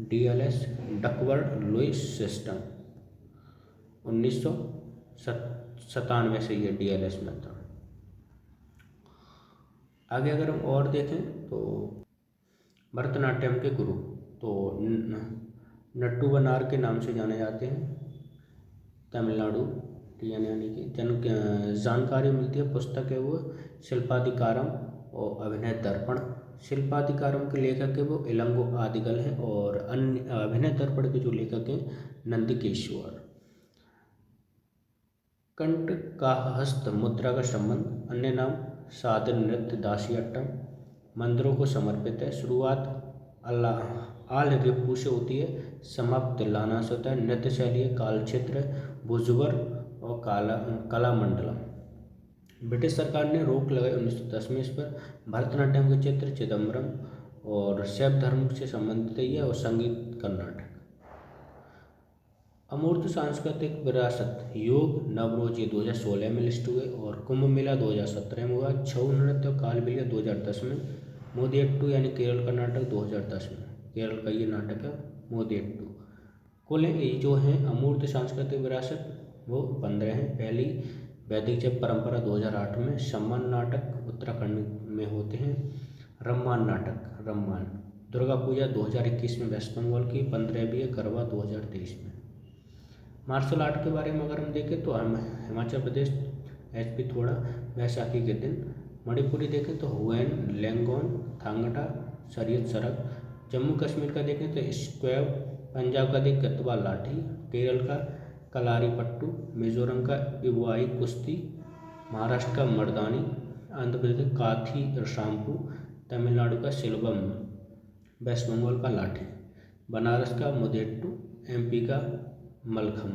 DLS Duckworth Lewis system, 1997 से ये डीएलएस में था। आगे अगर हम और देखें तो भरतनाट्यम के गुरु तो नट्टू बनार के नाम से जाने जाते हैं। तमिलनाडु यानी कि जानकारी मिलती है। पुस्तक है वो शिल्पाधिकारम और अभिनय दर्पण। शिल्पाधिकारम के लेखक है वो इलंगो आदिगल है, और अन्य अभिनय दर्पण के जो लेखक हैं नंदिकेश्वर। कंठ का हस्त मुद्रा का संबंध, अन्य नाम साधन नृत्य दासियाट्टम, मंदिरों को समर्पित है। शुरुआत आल रिपू से होती है, समाप्त लाना से होता है। नृत्य शैली है कालक्षेत्र, भुजबर और कलामंडलम। ब्रिटिश सरकार ने रोक लगाई 1910 में इस पर। भरतनाट्यम के चित्र चिदम्बरम और शैव धर्म से संबंधित है और संगीत कर्नाटक। अमूर्त सांस्कृतिक विरासत योग नवरोज 2016 में लिस्ट हुए, और कुंभ मेला 2017 में हुआ। छऊ नृत्य और कालबेलिया 2010 में। मोदियट्टू यानी केरल का नाटक 2010 में, केरल का ये नाटक है मोदियट्टू। कुल ये जो हैं अमूर्त सांस्कृतिक विरासत वो 15 हैं। पहली वैदिक जप परंपरा 2008 में। सम्मान नाटक उत्तराखंड में होते हैं। रम्मान नाटक रम्मान। दुर्गा पूजा 2021 में वेस्ट बंगाल की। 15 भी है गरबा 2023 में। मार्शल आर्ट के बारे में अगर हम देखें तो हम हिमाचल प्रदेश एचपी थोड़ा बैसाखी के दिन। मणिपुरी देखें तो हुएन लेंगोन थांगटा शरीयत सरक। जम्मू कश्मीर का देखें तो स्क्वैव। पंजाब का देख गतवा लाठी। केरल का कलारी पट्टू। मिजोरम का इवाई कुश्ती। महाराष्ट्र का मर्दानी। आंध्र प्रदेश का काथी रसाम्पू। तमिलनाडु का सिल्वम। वेस्ट बंगाल का लाठी। बनारस का मुदेट्टू। एमपी का मलखम।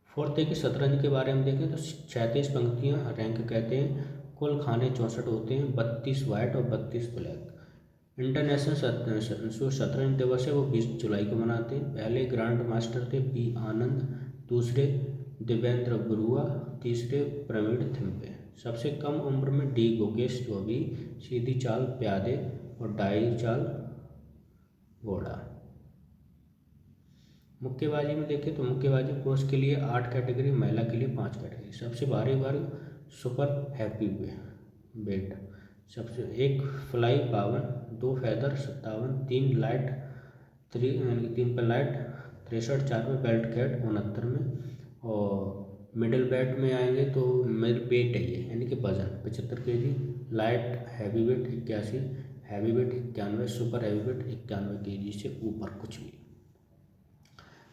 फोर्थ है कि शतरंज के बारे में देखें तो 36 पंक्तियां रैंक कहते हैं। कुल खाने 64 होते हैं, 32 वाइट और 32 ब्लैक। इंटरनेशनल जो शतरंज दिवस है वो 20 जुलाई को मनाते हैं। पहले ग्रैंड मास्टर थे पी आनंद, दूसरे देवेंद्र गुरुआ, तीसरे प्रवीण थिम्पे। सबसे कम उम्र में डी गुकेश, जो भी सीधी चाल प्यादे और डाई चाल घोड़ा। मुक्केबाजी में देखें तो मुक्केबाजी पुरुष के लिए 8 कैटेगरी, महिला के लिए 5 कैटेगरी। सबसे भारी वर्ग सुपर हैवी वेट। सबसे 1 फ्लाई 52, 2 फेदर 57, 3 लाइट 3 पर लाइट 63, 4 में बेल्ट कैट 69 में, और मिडिल वेट में आएंगे तो मिड वेट है ये यानी कि वजन 75 kg, light heavy weight 81, heavy weight 91, super heavy weight 91 kg से ऊपर कुछ भी।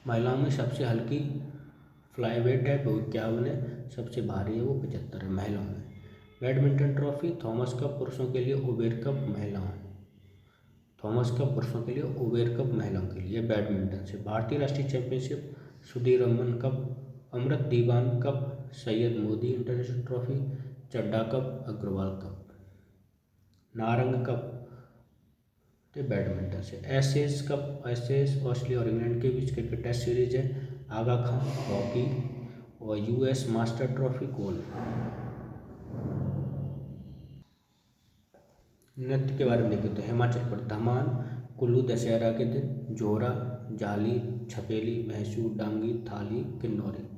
महिलाओं में सबसे हल्की फ्लाई वेट है वो 51 है, सबसे भारी है वो 75 है महिलाओं में। बैडमिंटन ट्रॉफी थॉमस कप पुरुषों के लिए, उबेर कप महिलाओं। थॉमस कप पुरुषों के लिए, उबेर कप महिलाओं के लिए बैडमिंटन से। भारतीय राष्ट्रीय championship Sudirman cup, Amrit Diwan cup, Syed Modi international trophy, Chadha cup, Agarwal cup. Narang cup badminton से। एशेज कप, एशेज ऑस्ट्रेलिया और इंग्लैंड के बीच क्रिकेट टेस्ट सीरीज है। आगा खान हॉकी, और यूएस मास्टर ट्रॉफी गोल्फ। नृत्य के बारे में देखें तो हिमाचल प्रदेश धमान, कुल्लू दशहरा के दिन, जोहरा, जाली, छपेली, मैसूर, डांगी, थाली, किन्नौरी।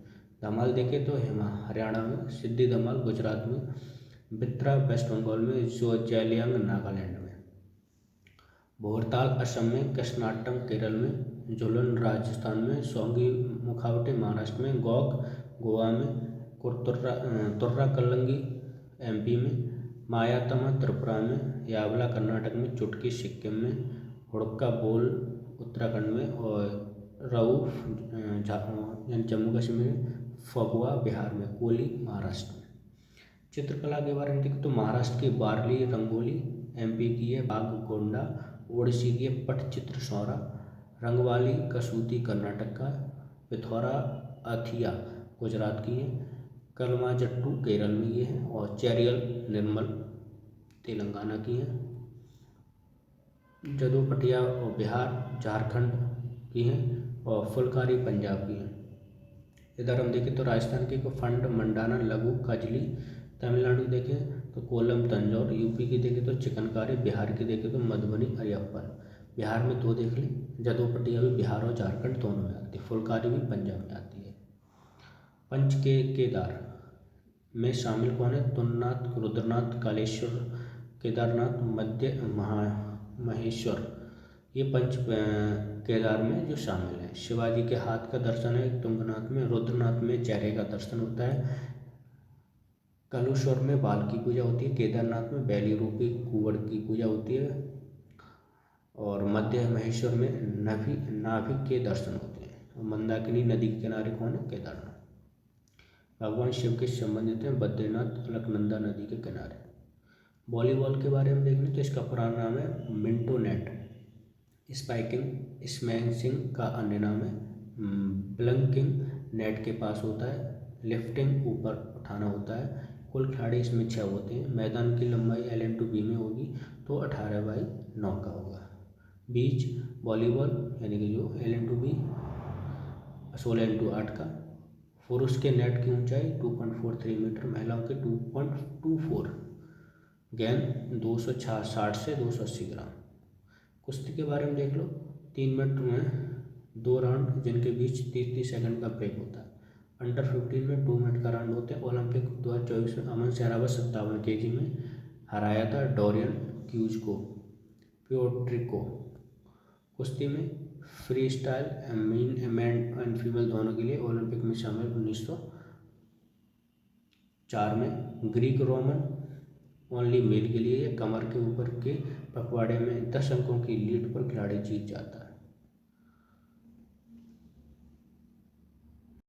धमाल देखें तो हरियाणा में, सिद्धि धमाल गुजरात में, बित्रा वेस्ट बंगाल में, जोजियांग नागालैंड में, भोरताल असम में, कृष्णाटम केरल में, झुलन राजस्थान में, सोंगी मुखावटे महाराष्ट्र में, गौक गोवा में, तुर्रा कल्लंगी एमपी में, मायातमा त्रिपुरा में, यावला कर्नाटक में, चुटकी सिक्किम में, हुड़का बोल उत्तराखंड में और रऊफ जम्मू कश्मीर में, फगुआ बिहार में, कोली महाराष्ट्र में। चित्रकला के बारे में देखें तो महाराष्ट्र की वारली रंगोली, एमपी की है बाग गोंडा, ओडिसी की है पटचित्र सौरा, रंगवाली कसूती कर्नाटक का, पिथौरा अथिया गुजरात की है, कलमाजट्टू केरल में ये है और चेरियल निर्मल तेलंगाना की है, जदोपटिया और बिहार झारखंड की है और फुलकारी पंजाब की है। इधर हम देखें तो राजस्थान की फंड मंडाना लघु कजली, तमिलनाडु देखें तो कोलम तंजौर, यूपी की देखें तो चिकनकारी, बिहार की देखें तो मधुबनी अरियप्पन। बिहार में दो देख लें, जदोपटिया भी बिहार और झारखंड दोनों में आती है, फुलकारी भी पंजाब में आती है। पंच के केदार में शामिल कौन है? तुंगनाथ, रुद्रनाथ, कालेश्वर, केदारनाथ, मध्य महेश्वर, ये पंच केदार में जो शामिल है। शिवाजी के हाथ का दर्शन है तुंगनाथ में, रुद्रनाथ में चेहरे का दर्शन होता है, कालेश्वर में बाल की पूजा होती है, केदारनाथ में बैली रूपी कुंवर की पूजा होती है और मध्य महेश्वर में नाभिक के दर्शन होते हैं। मंदाकिनी नदी के किनारे कौन है? केदारनाथ। भगवान शिव के संबंधित हैं बद्रीनाथ, अलकनंदा नदी के किनारे। वॉलीबॉल के बारे में देख लें तो इसका पुराना नाम है मिंटो नेट, स्पाइकिंग स्मैशिंग का अन्य नाम है, ब्लंकिंग नेट के पास होता है, लिफ्टिंग ऊपर उठाना होता है। कुल खिलाड़ी इसमें 6 होते हैं। मैदान की लंबाई L/B में होगी तो 18/9 का होगा। बीच वॉलीबॉल यानी कि जो L/B 16/8 का। पुरुष के नेट की ऊंचाई 2.43 मीटर, महिलाओं के 2.24। गेंद 260 से 280 ग्राम। कुश्ती के बारे में देख लो, 3 मिनट में 2 राउंड जिनके बीच 30 सेकंड का ब्रेक होता है। अंडर 15 में 2 मिनट का राउंड होते हैं। ओलंपिक 2024 में अमन सहरावत 57 kg में हराया था डोरियन क्यूज को, प्योट्रिको। कुश्ती में free style main and female दोनों के लिए ओलंपिक में शामिल 1904 में। ग्रीक रोमन ओनली मेल के लिए कमर के ऊपर के पखवाड़े में 10 अंकों की लीड पर खिलाड़ी जीत जाता है।